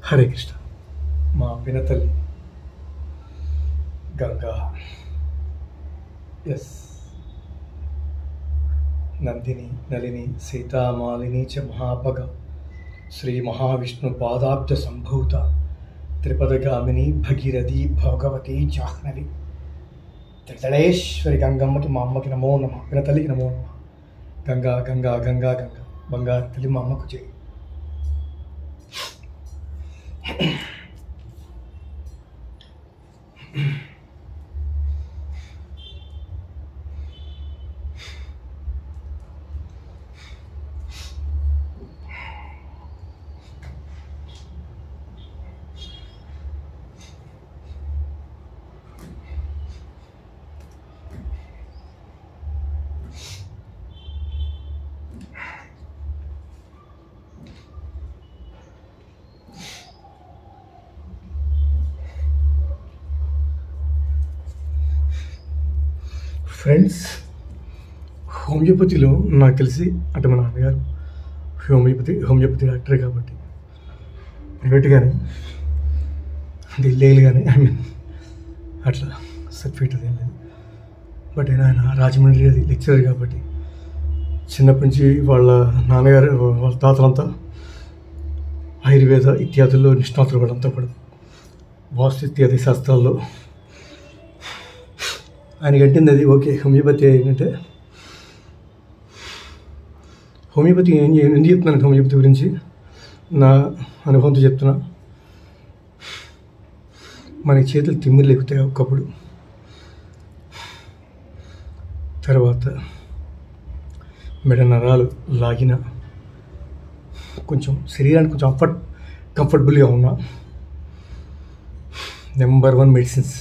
హరే కృష్ణ. మా పినతల్లి గంగా, ఎస్, నందిని నలిని సీతామాలిని చ మహాపగ శ్రీ మహావిష్ణు పాదాబ్జ సంభూత త్రిపదగామిని భగీరథి భగవతి జాహ్నవి త్రితడేశ్వరి గంగమ్మకి, మా అమ్మకి నమో నమ. పినతల్లికి నమో నమ. గంగా గంగా గంగా గంగా బంగారు తల్లి మా అమ్మకు చేయి. ఫ్రెండ్స్, హోమియోపతిలో నాకు తెలిసి అంటే మా నాన్నగారు హోమియోపతి డాక్టర్ కాబట్టి ప్రైవేట్గానే ఢిల్లీగానే అట్లా సర్టిఫికేట్ అది ఏం లేదు. బట్ ఆయన రాజమండ్రి అది లెక్చరర్ కాబట్టి చిన్నప్పటి నుంచి వాళ్ళ నాన్నగారు వాళ్ళ తాతలంతా ఆయుర్వేద ఇత్యాదుల్లో నిష్ణాతులు వాళ్ళంతా కూడా వాస్తు ఇత్యాది శాస్త్రాల్లో ఆయన కట్టింది అది. ఓకే, హోమియోపతి ఏంటంటే హోమియోపతి ఎందుకు చెప్తున్నాను హోమియోపతి గురించి నా అనుభవంతో చెప్తున్నా. మనకి చేతులు తిమ్మిర్లు ఎక్కుతాయి ఒకప్పుడు, తర్వాత మెడ నరాలు లాగిన, కొంచెం శరీరానికి కొంచెం కంఫర్టబుల్గా ఉన్నా. నెంబర్ 1 మెడిసిన్స్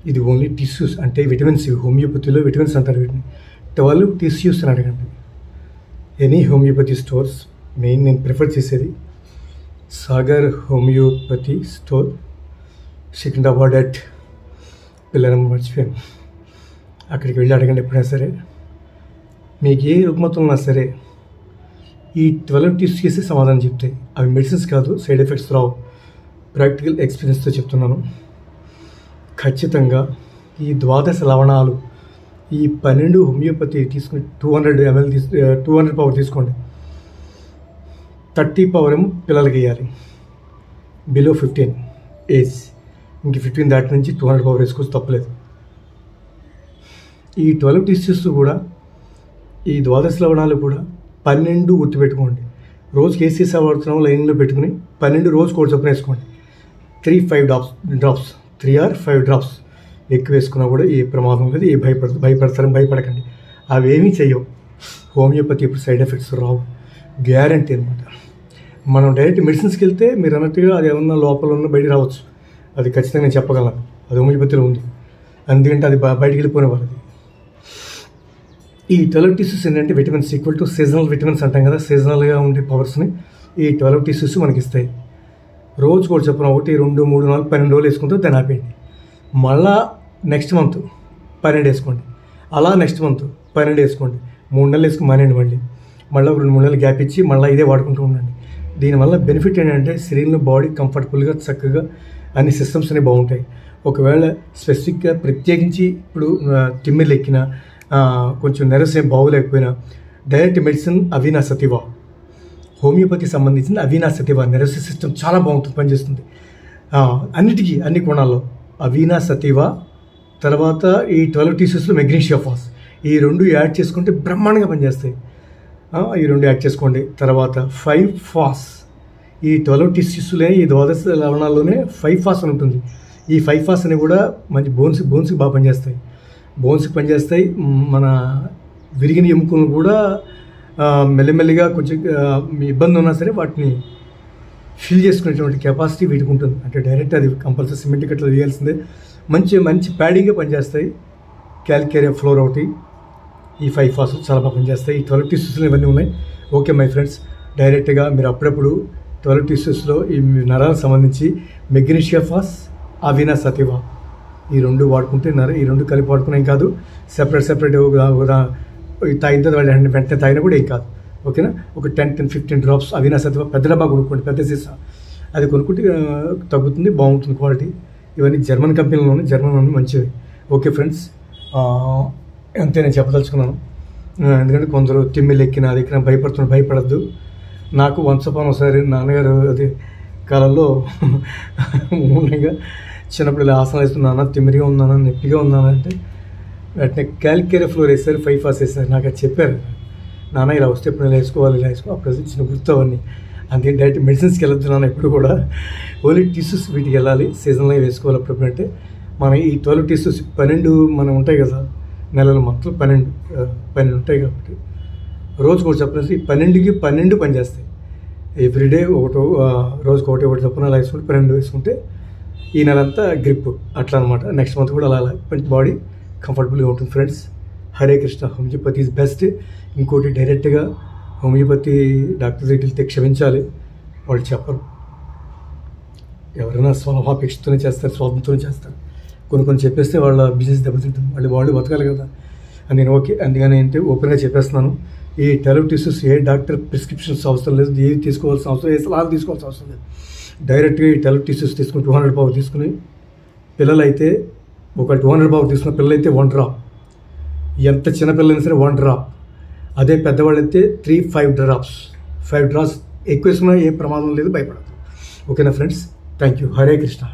ఇది ఓన్లీ టిష్యూస్, అంటే విటమిన్స్. హోమియోపతిలో విటమిన్స్ అంటారు వీటిని. 12 టిష్యూస్ అని అడగండి. ఎనీ హోమియోపతి స్టోర్స్, మెయిన్ నేను ప్రిఫర్ చేసేది Sagar homeopathy store, Secunderabad at పిల్లరం మర్చిపోయాను. అక్కడికి వెళ్ళి అడగండి ఎప్పుడైనా సరే. మీకు ఏ రుగ్మత ఉన్నా సరే ఈ 12 టిష్యూస్ సమాధానం చెప్తాయి. అవి మెడిసిన్స్ కాదు, సైడ్ ఎఫెక్ట్స్ రావు. ప్రాక్టికల్ ఎక్స్పీరియన్స్తో చెప్తున్నాను. ఖచ్చితంగా ఈ 12 లవణాలు, ఈ 12 హోమియోపతి తీసుకుని 200 ml 200 పవర్ తీసుకోండి. 30 పవర్ ఏమో పిల్లలకి వేయాలి బిలో 15 ఏజ్. ఇంక 15 దాటి నుంచి 200 పవర్ వేసుకోవచ్చు, తప్పలేదు. ఈ 12 టిష్యూస్ కూడా, ఈ 12 లవణాలు కూడా 12 గుర్తుపెట్టుకోండి. రోజుకి ఏ సీసా వాడుతున్నామో లైన్లో పెట్టుకుని 12 రోజు కోడి చొప్పున వేసుకోండి. 3-5 డ్రాప్స్ 3 or 5 డ్రాప్స్ ఎక్కువ వేసుకున్నా కూడా ఏ ప్రమాదం లేదు. ఏ భయపడతారని భయపడకండి. అవేమీ చెయ్యవు. హోమియోపతి ఇప్పుడు సైడ్ ఎఫెక్ట్స్ రావు, గ్యారంటీ అనమాట. మనం డైరెక్ట్ మెడిసిన్స్కి వెళ్తే మీరు అన్నట్టుగా అది ఏమన్నా లోపల ఉన్న బయటికి రావచ్చు. అది ఖచ్చితంగా నేను చెప్పగలను, అది హోమియోపతిలో ఉంది. ఎందుకంటే అది బయటికి వెళ్ళిపోయిన వాళ్ళది. ఈ 12 టిష్యూస్ ఏంటంటే vitamins equal to seasonal vitamins అంటాం కదా. సీజనల్గా ఉండే పవర్స్ని ఈ 12 టిష్యూస్ మనకి ఇస్తాయి. రోజు కూడా చెప్పిన 1, 2, 3, 4, 12 రోజులు వేసుకుంటే దాన్ని ఆపేయండి. మళ్ళా నెక్స్ట్ మంత్ 12 వేసుకోండి. అలా నెక్స్ట్ మంత్ 12 వేసుకోండి. 3 నెలలు వేసుకుని మానేయండి. మళ్ళీ 2-3 నెలలు గ్యాప్ ఇచ్చి మళ్ళీ ఇదే వాడుకుంటూ ఉండండి. దీనివల్ల బెనిఫిట్ ఏంటంటే శరీరంలో బాడీ కంఫర్టబుల్గా చక్కగా అన్ని సిస్టమ్స్ అనేవి బాగుంటాయి. ఒకవేళ స్పెసిఫిక్గా ప్రత్యేకించి ఇప్పుడు తిమ్మిర్లు ఎక్కినా, కొంచెం నెరస్ ఏం బాగోలేకపోయినా డైరెక్ట్ మెడిసిన్ అవినా సతివా, హోమియోపతికి సంబంధించిన అవినా సతివా నెరస్ సిస్టమ్ చాలా బాగుంటుంది, పనిచేస్తుంది అన్నిటికీ, అన్ని కోణాల్లో. అవినా సతివా, తర్వాత ఈ 12 టిష్యూస్లో మెగ్నీషియా ఫాస్, ఈ 2 యాడ్ చేసుకుంటే బ్రహ్మాండంగా పనిచేస్తాయి. ఈ 2 యాడ్ చేసుకోండి. తర్వాత 5 ఫాస్, ఈ 12 టిష్యూస్లోనే ఈ 12 లవణాల్లోనే 5 ఫాస్ అని ఉంటుంది. ఈ 5 ఫాస్ అని కూడా మంచి బోన్స్కి బాగా పనిచేస్తాయి. బోన్స్కి పనిచేస్తాయి. మన విరిగిన ఎముకలను కూడా మెల్లిమెల్లిగా కొంచెం మీ ఇబ్బంది ఉన్నా సరే వాటిని ఫిల్ చేసుకునేటువంటి కెపాసిటీ వీటికి ఉంటుంది. అంటే డైరెక్ట్ అది కంపల్సరీ సిమెంట్ కట్టలు వేయాల్సిందే. మంచి ప్యాడింగ్గా పనిచేస్తాయి. క్యాల్కేరియా ఫ్లోర్ ఒకటి, ఈ 5 ఫాస్ చాలా బాగా పనిచేస్తాయి. ఈ 12 టిష్యూస్లో ఇవన్నీ ఉన్నాయి. ఓకే మై ఫ్రెండ్స్, డైరెక్ట్గా మీరు అప్పుడప్పుడు 12 టిష్యూస్లో ఈ నరాలకు సంబంధించి మెగ్నీషియా ఫాస్, అవినా సతివా ఈ 2 వాడుకుంటే ఈ 2 కలిపి వాడుకునేం కాదు. సెపరేట్ తాగిన వెంటనే తాగినా కూడా ఏం కాదు. ఓకేనా? ఒక 10-15 డ్రాప్స్ అవినా సతివా పెద్ద డబ్బా కొనుక్కోండి, పెద్ద సీసా. అది కొనుక్కుంటే తగ్గుతుంది, బాగుంటుంది క్వాలిటీ. ఇవన్నీ జర్మన్ కంపెనీలోనే, జర్మన్లోనే మంచివి. ఓకే ఫ్రెండ్స్, అంతే నేను చెప్పదలుచుకున్నాను. ఎందుకంటే కొందరు తిమ్మిలు ఎక్కిన అది ఎక్కిన భయపడద్దు. నాకు వన్స్ అపాన్ ఒకసారి నాన్నగారు అది కాలంలో మూలంగా చిన్నప్పుడు ఇలా ఆసనం వేస్తున్నానా, తిమ్మిరిగా ఉందానా, నొప్పిగా ఉందానా అంటే వెంటనే క్యాల్కేరియా ఫ్లోర్ వేస్తారు, 5 ఫాస్ వేస్తారు. నాకు అది చెప్పారు, నాన్న ఇలా వస్తే ఇప్పుడు ఇలా వేసుకోవాలి, ఇలా వేసుకో. అప్పుడు చిన్న గుర్తు అవన్నీ. అంతే డైరెక్ట్ మెడిసిన్స్కి వెళ్ళొద్దు నాన్న ఎప్పుడు కూడా. ఓన్లీ టిష్యూస్ వీటికి వెళ్ళాలి, సీజన్లో వేసుకోవాలి. అప్పుడు అంటే మన ఈ 12 టిష్యూస్ 12 మనం ఉంటాయి కదా, నెలల మంత్లు 12 ఉంటాయి కాబట్టి రోజుకు ఒకటి చెప్పనేసి ఈ 12కి 12 పనిచేస్తాయి. ఎవ్రీడే రోజుకు ఒకటి చొప్పున అలా వేసుకుంటే 12 వేసుకుంటే ఈ నెలంతా గ్రిప్ అట్లా అనమాట. నెక్స్ట్ మంత్ కూడా అలా బాడీ కంఫర్టబుల్గా ఉంటుంది. Friends, Hare Krishna. Homeopathy is best. ఇంకోటి డైరెక్ట్గా హోమియోపతి డాక్టర్ దగ్గరికి వెళ్తే క్షమించాలి, వాళ్ళు చెప్పరు. ఎవరైనా స్వలాభాపేక్షతోనే చేస్తారు, స్వాతంత్రంతోనే చేస్తారు. కొన్ని చెప్పేస్తే వాళ్ళ బిజినెస్ దెబ్బతింటుంది, వాళ్ళు బతకాలి కదా అని నేను ఓకే. అందుకని ఏంటి ఓపెన్గా చెప్పేస్తున్నాను. ఈ 12 టిష్యూస్ ఏ డాక్టర్ ప్రిస్క్రిప్షన్స్ అవసరం లేదు, ఏది తీసుకోవాల్సిన అవసరం, ఏ సలహాలు తీసుకోవాల్సిన అవసరం లేదు. డైరెక్ట్గా ఈ 12 టిష్యూస్ తీసుకుని 200 పవర్ తీసుకుని, పిల్లలైతే ఒక 200 పవర్ తీసుకున్న పిల్లలైతే 1 డ్రాప్, ఎంత చిన్న పిల్లలైనా సరే 1 డ్రాప్. అదే పెద్దవాళ్ళైతే 5 డ్రాప్స్. 5 డ్రాప్స్ ఎక్కువ వేసుకున్నా ఏ ప్రమాదం లేదు, భయపడదు. ఓకేనా friends, thank you. Hare Krishna.